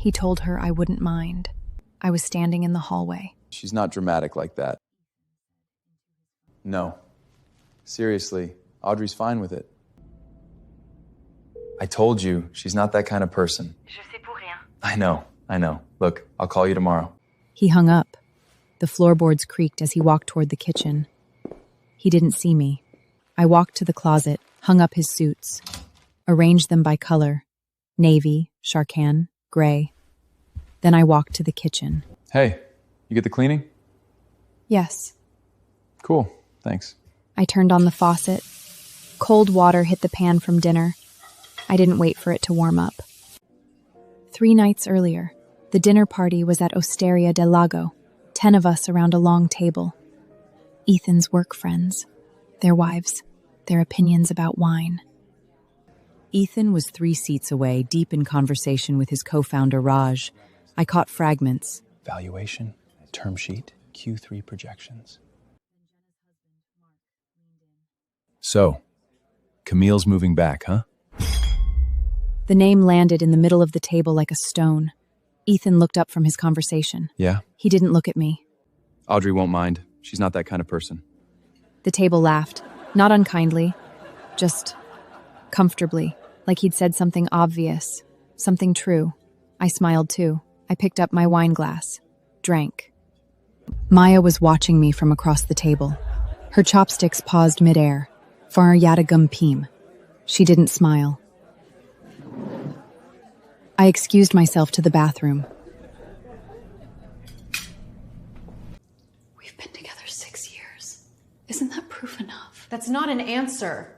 He told her I wouldn't mind. I was standing in the hallway. She's not dramatic like that. No. Seriously, Audrey's fine with it. I told you, she's not that kind of person. Je sais pour rien. I know. Look, I'll call you tomorrow. He hung up. The floorboards creaked as he walked toward the kitchen. He didn't see me. I walked to the closet, hung up his suits, arranged them by color: navy, Sharkan, gray. Then I walked to the kitchen. Hey, you get the cleaning? Yes. Cool, thanks. I turned on the faucet. Cold water hit the pan from dinner. I didn't wait for it to warm up. 3 nights earlier, the dinner party was at Osteria del Lago, 10 of us around a long table. Ethan's work friends, their wives, their opinions about wine. Ethan was 3 seats away, deep in conversation with his co-founder Raj. I caught fragments. Valuation, term sheet, Q3 projections. So, Camille's moving back, huh? The name landed in the middle of the table like a stone. Ethan looked up from his conversation. Yeah? He didn't look at me. Audrey won't mind. She's not that kind of person. The table laughed, not unkindly, just comfortably, like he'd said something obvious, something true. I smiled too. I picked up my wine glass, drank. Maya was watching me from across the table. Her chopsticks paused midair. Far yadagum pim. She didn't smile. I excused myself to the bathroom. We've been together 6 years. Isn't that proof enough? That's not an answer.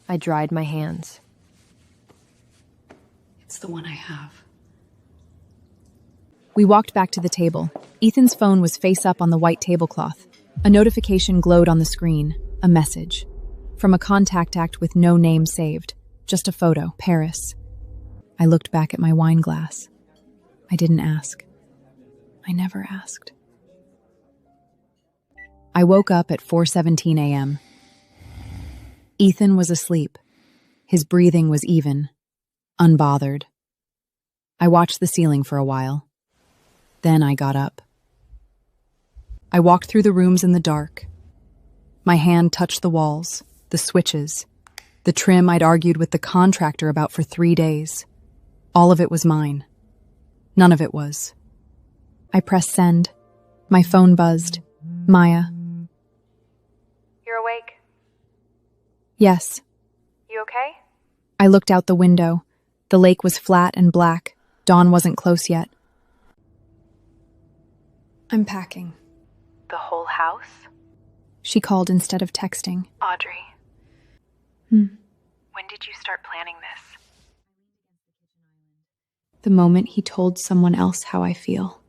I dried my hands. It's the one I have. We walked back to the table. Ethan's phone was face up on the white tablecloth. A notification glowed on the screen, a message. From a contact act with no name saved. Just a photo, Paris. I looked back at my wine glass. I didn't ask. I never asked. I woke up at 4:17 a.m. Ethan was asleep. His breathing was even, unbothered. I watched the ceiling for a while. Then I got up. I walked through the rooms in the dark. My hand touched the walls, the switches, the trim I'd argued with the contractor about for 3 days. All of it was mine. None of it was. I pressed send. My phone buzzed. Maya. You're awake? Yes. You okay? I looked out the window. The lake was flat and black. Dawn wasn't close yet. I'm packing. The whole house? She called instead of texting. Audrey. Hmm. When did you start planning this? The moment he told someone else how I feel.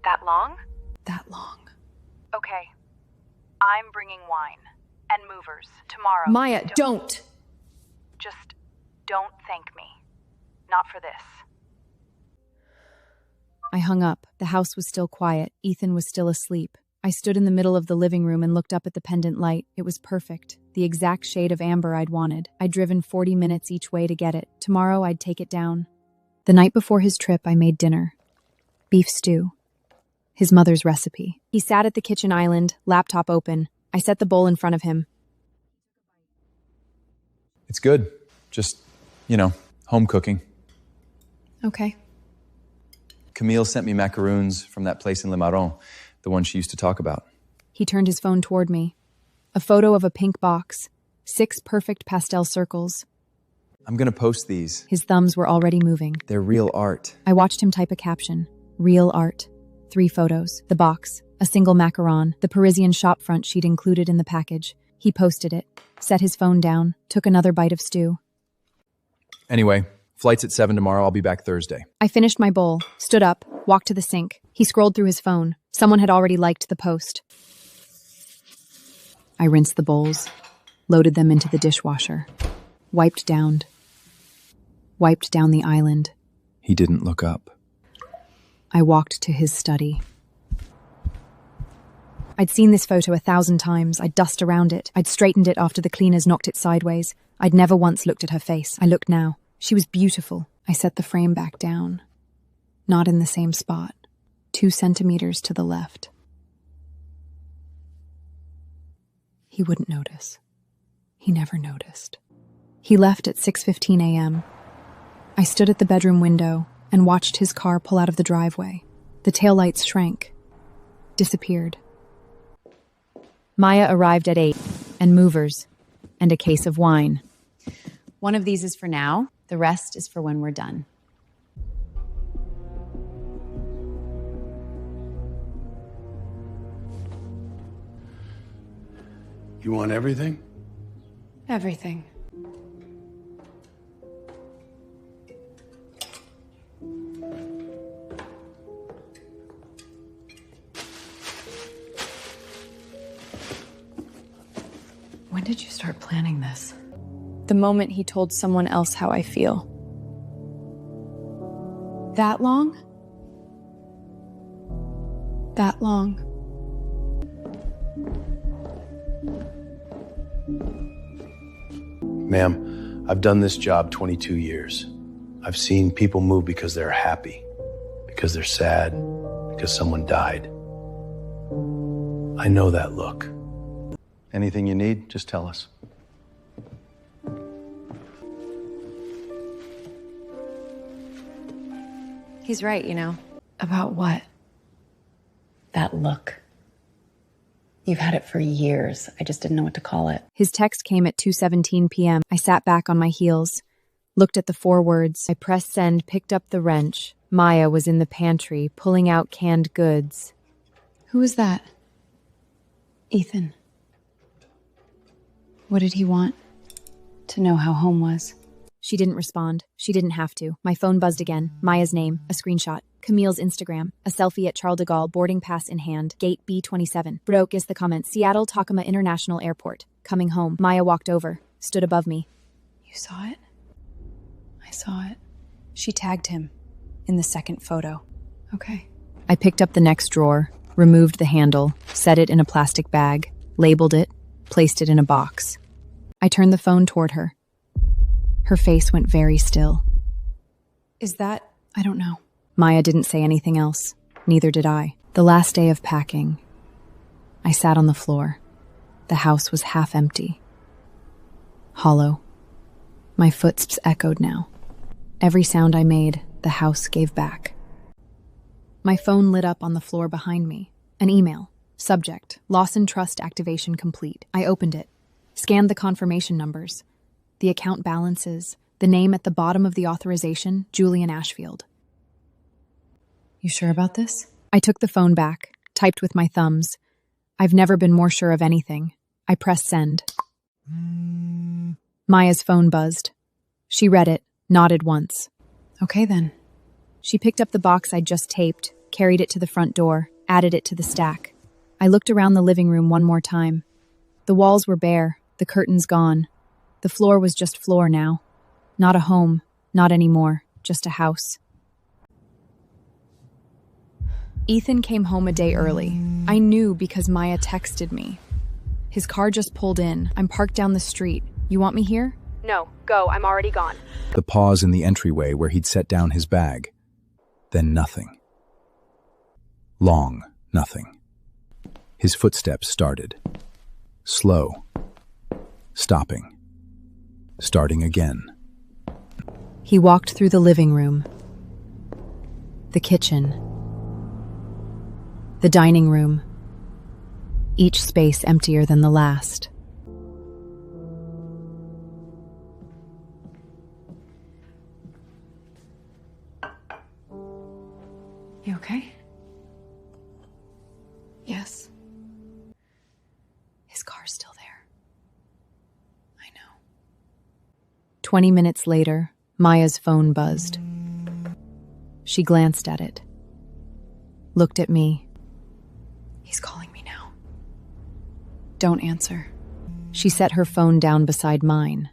That long? That long. Okay. I'm bringing wine. And movers. Tomorrow. Maya, don't! Just don't thank me. Not for this. I hung up. The house was still quiet. Ethan was still asleep. I stood in the middle of the living room and looked up at the pendant light. It was perfect. The exact shade of amber I'd wanted. I'd driven 40 minutes each way to get it. Tomorrow I'd take it down. The night before his trip, I made dinner. Beef stew. His mother's recipe. He sat at the kitchen island, laptop open. I set the bowl in front of him. It's good. Just, home cooking. Okay. Camille sent me macaroons from that place in Le Marron, the one she used to talk about. He turned his phone toward me. A photo of a pink box. 6 perfect pastel circles. I'm gonna post these. His thumbs were already moving. They're real art. I watched him type a caption. Real art. 3 photos. The box. A single macaron. The Parisian shopfront she'd included in the package. He posted it. Set his phone down. Took another bite of stew. Anyway, flight's at 7 tomorrow. I'll be back Thursday. I finished my bowl. Stood up. Walked to the sink. He scrolled through his phone. Someone had already liked the post. I rinsed the bowls. Loaded them into the dishwasher. Wiped down the island. He didn't look up. I walked to his study. I'd seen this photo 1,000 times. I'd dust around it. I'd straightened it after the cleaners knocked it sideways. I'd never once looked at her face. I looked now. She was beautiful. I set the frame back down, not in the same spot, 2 centimeters to the left. He wouldn't notice. He never noticed. He left at 6:15 a.m. I stood at the bedroom window and watched his car pull out of the driveway. The taillights shrank, disappeared. Maya arrived at 8, and movers, and a case of wine. One of these is for now, the rest is for when we're done. You want everything? Everything. When did you start planning this? The moment he told someone else how I feel. That long? That long. Ma'am, I've done this job 22 years. I've seen people move because they're happy, because they're sad, because someone died. I know that look. Anything you need, just tell us. He's right, you know. About what? That look. You've had it for years. I just didn't know what to call it. His text came at 2:17 p.m. I sat back on my heels, looked at the 4 words. I pressed send, picked up the wrench. Maya was in the pantry, pulling out canned goods. Who was that? Ethan. What did he want? To know how home was. She didn't respond. She didn't have to. My phone buzzed again. Maya's name, a screenshot. Camille's Instagram, a selfie at Charles de Gaulle, boarding pass in hand, gate B27. Broke is the comment. Seattle Takama International Airport. Coming home. Maya walked over, stood above me. You saw it? I saw it. She tagged him in the second photo. Okay. I picked up the next drawer, removed the handle, set it in a plastic bag, labeled it, placed it in a box. I turned the phone toward her. Her face went very still. Is that... I don't know. Maya didn't say anything else. Neither did I. The last day of packing, I sat on the floor. The house was half empty. Hollow. My footsteps echoed now. Every sound I made, the house gave back. My phone lit up on the floor behind me. An email. Subject, Lawson Trust activation complete. I opened it, scanned the confirmation numbers, the account balances, the name at the bottom of the authorization, Julian Ashfield. You sure about this? I took the phone back, typed with my thumbs. I've never been more sure of anything. I pressed send. Maya's phone buzzed. She read it, nodded once. Okay then. She picked up the box I'd just taped, carried it to the front door, added it to the stack. I looked around the living room one more time. The walls were bare, the curtains gone. The floor was just floor now. Not a home, not anymore, just a house. Ethan came home a day early. I knew because Maya texted me. His car just pulled in. I'm parked down the street. You want me here? No, go. I'm already gone. The pause in the entryway where he'd set down his bag. Then nothing. Long nothing. His footsteps started. Slow. Stopping. Starting again. He walked through the living room, the kitchen, the dining room, each space emptier than the last. You okay? Yes. His car's still there. I know. 20 minutes later, Maya's phone buzzed. She glanced at it, looked at me. He's calling me now. Don't answer. She set her phone down beside mine.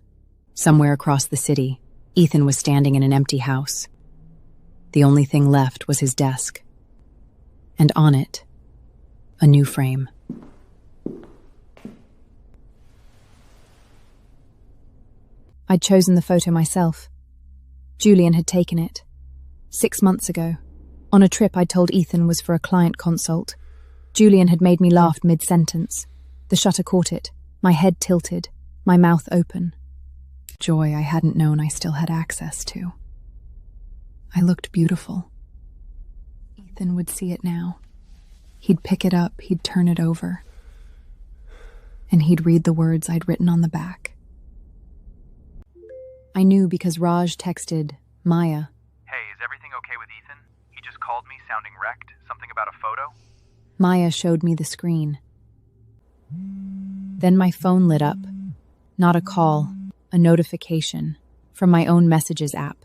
Somewhere across the city, Ethan was standing in an empty house. The only thing left was his desk. And on it, a new frame. I'd chosen the photo myself. Julian had taken it. 6 months ago, on a trip I'd told Ethan was for a client consult. Julian had made me laugh mid-sentence. The shutter caught it, my head tilted, my mouth open. Joy I hadn't known I still had access to. I looked beautiful. Ethan would see it now. He'd pick it up, he'd turn it over. And he'd read the words I'd written on the back. I knew because Raj texted Maya. Hey, is everything okay with Ethan? He just called me sounding wrecked. Something about a photo? Maya showed me the screen. Then my phone lit up. Not a call, a notification from my own messages app.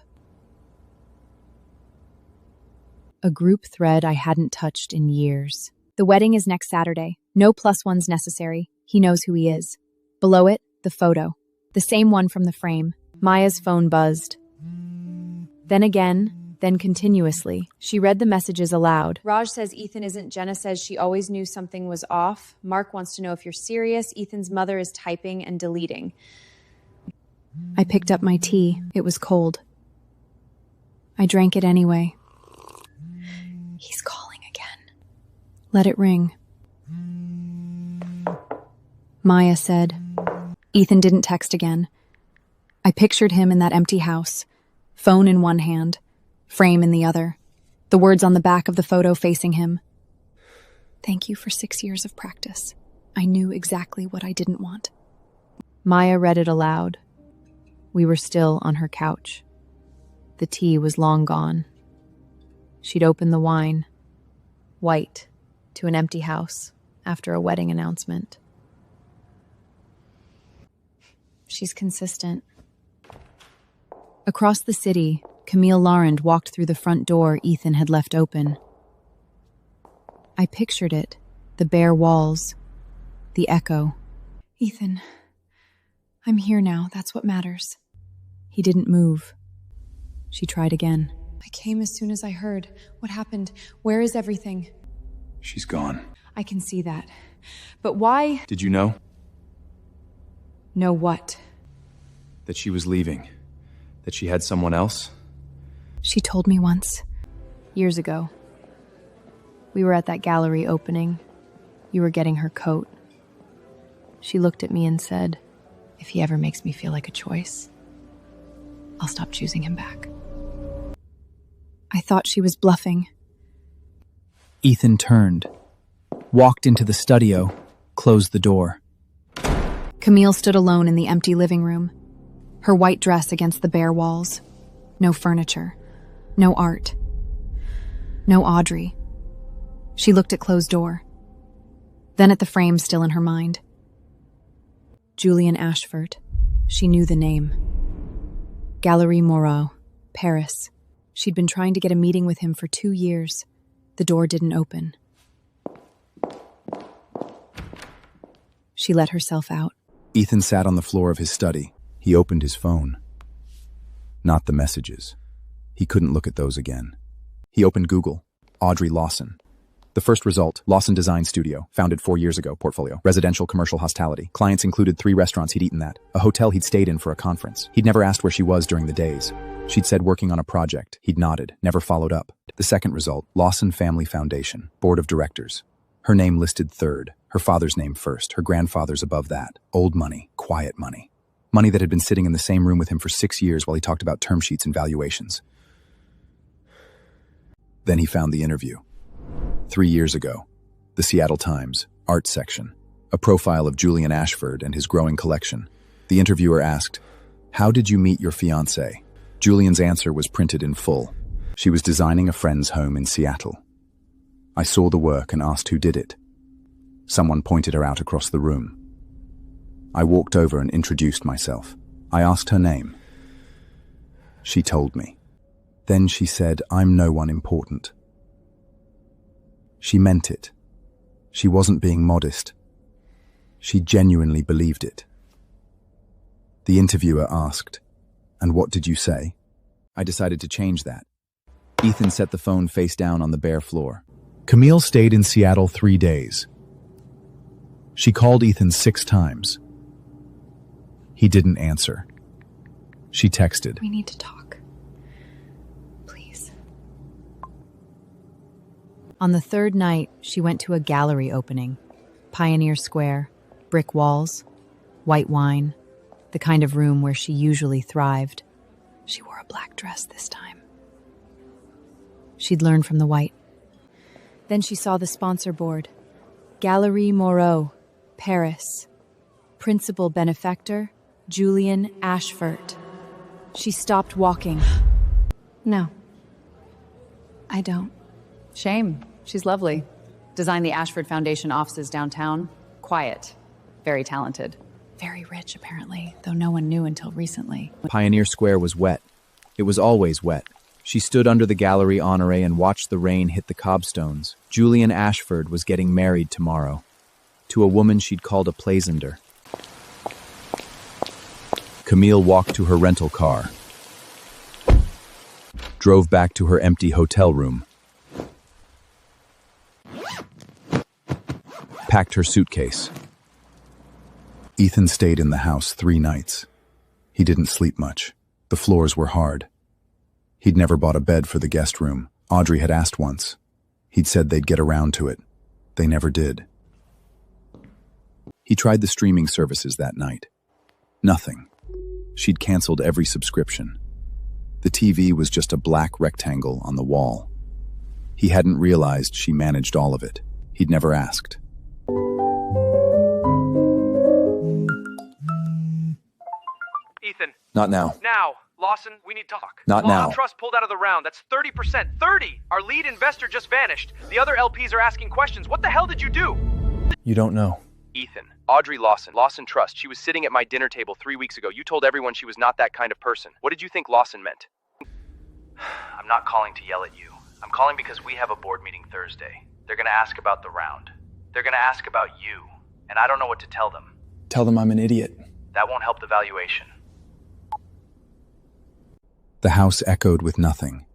A group thread I hadn't touched in years. The wedding is next Saturday. No plus ones necessary. He knows who he is. Below it, the photo. The same one from the frame. Maya's phone buzzed. Then again, then continuously. She read the messages aloud. Raj says Ethan isn't. Jenna says she always knew something was off. Mark wants to know if you're serious. Ethan's mother is typing and deleting. I picked up my tea. It was cold. I drank it anyway. He's calling again. Let it ring. Maya said. Ethan didn't text again. I pictured him in that empty house, phone in one hand, frame in the other, the words on the back of the photo facing him. Thank you for 6 years of practice. I knew exactly what I didn't want. Maya read it aloud. We were still on her couch. The tea was long gone. She'd opened the wine, white, to an empty house after a wedding announcement. She's consistent. Across the city, Camille Laurent walked through the front door Ethan had left open. I pictured it, the bare walls, the echo. Ethan, I'm here now, that's what matters. He didn't move. She tried again. I came as soon as I heard. What happened? Where is everything? She's gone. I can see that. But why? Did you know? Know what? That she was leaving. That she had someone else? She told me once. Years ago. We were at that gallery opening. You were getting her coat. She looked at me and said, if he ever makes me feel like a choice, I'll stop choosing him back. I thought she was bluffing. Ethan turned, walked into the studio, closed the door. Camille stood alone in the empty living room, her white dress against the bare walls. No furniture, no art, no Audrey. She looked at closed door, then at the frame still in her mind. Julian Ashford. She knew the name. Galerie Moreau, Paris. She'd been trying to get a meeting with him for 2 years. The door didn't open. She let herself out. Ethan sat on the floor of his study. He opened his phone. Not the messages. He couldn't look at those again. He opened Google. Audrey Lawson. The first result, Lawson Design Studio, founded 4 years ago, portfolio, residential commercial hospitality. Clients included 3 restaurants he'd eaten at, a hotel he'd stayed in for a conference. He'd never asked where she was during the days. She'd said working on a project. He'd nodded, never followed up. The second result, Lawson Family Foundation, board of directors. Her name listed third, her father's name first, her grandfather's above that. Old money, quiet money. Money that had been sitting in the same room with him for 6 years while he talked about term sheets and valuations. Then he found the interview. 3 years ago, the Seattle Times, art section, a profile of Julian Ashford and his growing collection. The interviewer asked, "How did you meet your fiancée?" Julian's answer was printed in full. She was designing a friend's home in Seattle. I saw the work and asked who did it. Someone pointed her out across the room. I walked over and introduced myself. I asked her name. She told me. Then she said, "I'm no one important." She meant it. She wasn't being modest. She genuinely believed it. The interviewer asked, "And what did you say?" I decided to change that. Ethan set the phone face down on the bare floor. Camille stayed in Seattle 3 days. She called Ethan 6 times. He didn't answer. She texted, We need to talk. On the third night, she went to a gallery opening. Pioneer Square, brick walls, white wine, the kind of room where she usually thrived. She wore a black dress this time. She'd learned from the white. Then she saw the sponsor board. Galerie Moreau, Paris. Principal benefactor, Julian Ashford. She stopped walking. No. I don't. Shame. She's lovely. Designed the Ashford Foundation offices downtown. Quiet. Very talented. Very rich, apparently, though no one knew until recently. Pioneer Square was wet. It was always wet. She stood under the gallery honoré and watched the rain hit the cobstones. Julian Ashford was getting married tomorrow. To a woman she'd called a plaisander. Camille walked to her rental car. Drove back to her empty hotel room. Packed her suitcase. Ethan stayed in the house 3 nights. He didn't sleep much. The floors were hard. He'd never bought a bed for the guest room. Audrey had asked once. He'd said they'd get around to it. They never did. He tried the streaming services that night. Nothing. She'd canceled every subscription. The TV was just a black rectangle on the wall. He hadn't realized she managed all of it. He'd never asked. Ethan. Not now. Now. Lawson, we need talk. Not now. Lawson Trust pulled out of the round. That's 30%. 30! Our lead investor just vanished. The other LPs are asking questions. What the hell did you do? You don't know. Ethan. Audrey Lawson. Lawson Trust. She was sitting at my dinner table 3 weeks ago. You told everyone she was not that kind of person. What did you think Lawson meant? I'm not calling to yell at you. I'm calling because we have a board meeting Thursday. They're gonna ask about the round. They're gonna ask about you. And I don't know what to tell them. Tell them I'm an idiot. That won't help the valuation. The house echoed with nothing.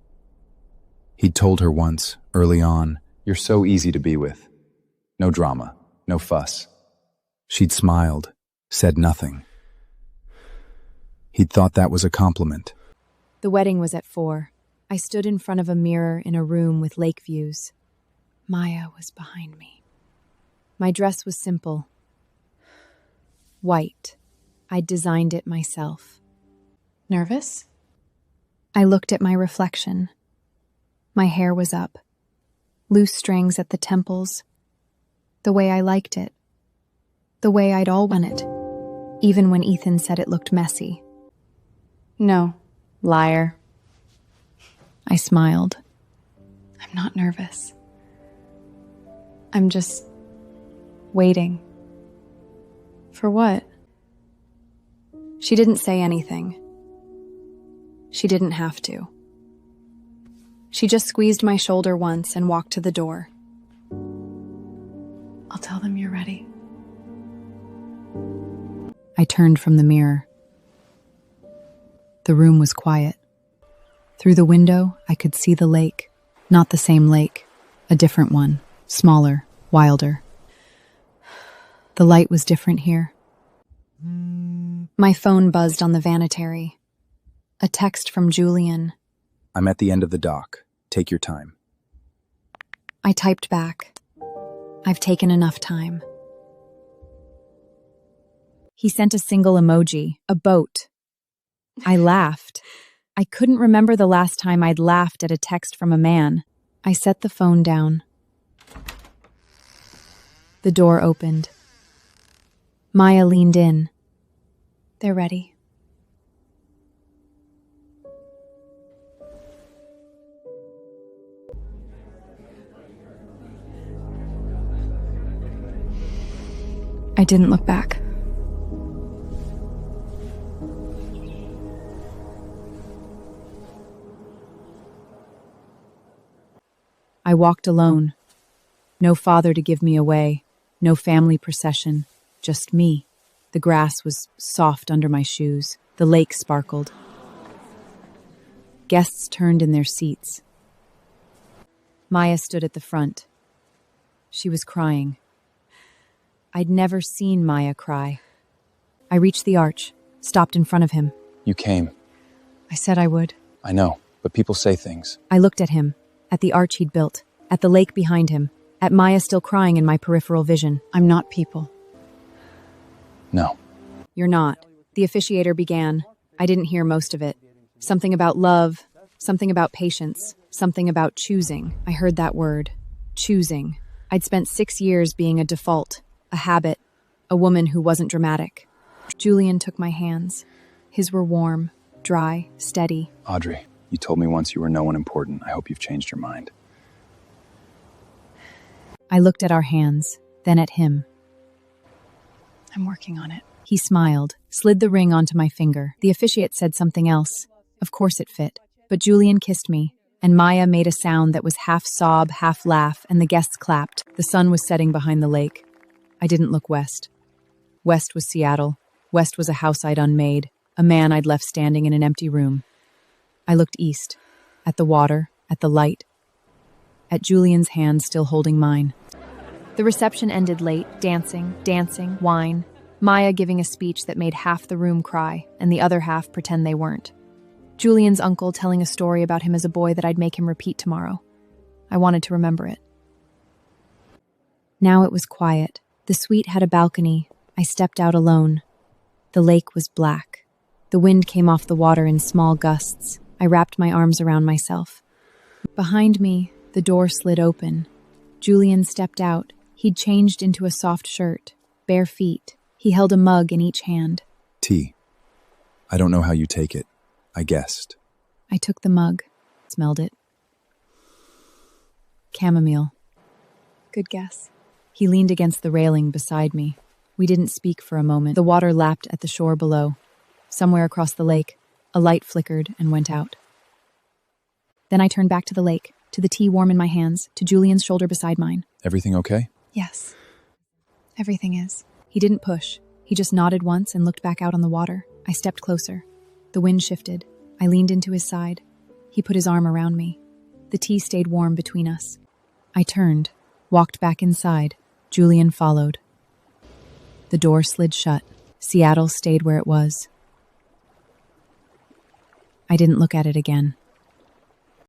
He'd told her once, early on, You're so easy to be with. No drama, no fuss. she'd smiled, said nothing. He'd thought that was a compliment. The wedding was at 4. I stood in front of a mirror in a room with lake views. Maya was behind me. My dress was simple. White. I'd designed it myself. Nervous? I looked at my reflection. My hair was up. Loose strings at the temples. The way I liked it. The way I'd all want it. Even when Ethan said it looked messy. No. Liar. I smiled. I'm not nervous. I'm just waiting. For what? She didn't say anything. She didn't have to. She just squeezed my shoulder once and walked to the door. I'll tell them you're ready. I turned from the mirror. The room was quiet. Through the window, I could see the lake. Not the same lake, a different one, smaller, wilder. The light was different here. My phone buzzed on the vanitary. A text from Julian. I'm at the end of the dock. Take your time. I typed back. I've taken enough time. He sent a single emoji, a boat. I laughed. I couldn't remember the last time I'd laughed at a text from a man. I set the phone down. The door opened. Maya leaned in. They're ready. I didn't look back. I walked alone. No father to give me away, no family procession, just me. The grass was soft under my shoes. The lake sparkled. Guests turned in their seats. Maya stood at the front. She was crying. I'd never seen Maya cry. I reached the arch, stopped in front of him. You came. I said I would. I know, but people say things. I looked at him, at the arch he'd built. at the lake behind him, at Maya still crying in my peripheral vision. I'm not people. No. You're not. The officiator began. I didn't hear most of it. Something about love, something about patience, something about choosing. I heard that word. Choosing. I'd spent 6 years being a default, a habit, a woman who wasn't dramatic. Julian took my hands. His were warm, dry, steady. Audrey, you told me once you were no one important. I hope you've changed your mind. I looked at our hands, then at him. I'm working on it. He smiled, slid the ring onto my finger. The officiate said something else. Of course it fit. But Julian kissed me, and Maya made a sound that was half sob, half laugh, and the guests clapped. The sun was setting behind the lake. I didn't look west. West was Seattle. West was a house I'd unmade, a man I'd left standing in an empty room. I looked east, at the water, at the light, at Julian's hand still holding mine. The reception ended late, dancing, wine, Maya giving a speech that made half the room cry and the other half pretend they weren't. Julian's uncle telling a story about him as a boy that I'd make him repeat tomorrow. I wanted to remember it. Now it was quiet. The suite had a balcony. I stepped out alone. The lake was black. The wind came off the water in small gusts. I wrapped my arms around myself. Behind me, the door slid open. Julian stepped out. He'd changed into a soft shirt, bare feet. He held a mug in each hand. Tea. I don't know how you take it. I guessed. I took the mug, smelled it. Chamomile. Good guess. He leaned against the railing beside me. We didn't speak for a moment. The water lapped at the shore below. Somewhere across the lake, a light flickered and went out. Then I turned back to the lake, to the tea warm in my hands, to Julian's shoulder beside mine. Everything okay? Yes. Everything is. He didn't push. He just nodded once and looked back out on the water. I stepped closer. The wind shifted. I leaned into his side. He put his arm around me. The tea stayed warm between us. I turned, walked back inside. Julian followed. The door slid shut. Seattle stayed where it was. I didn't look at it again.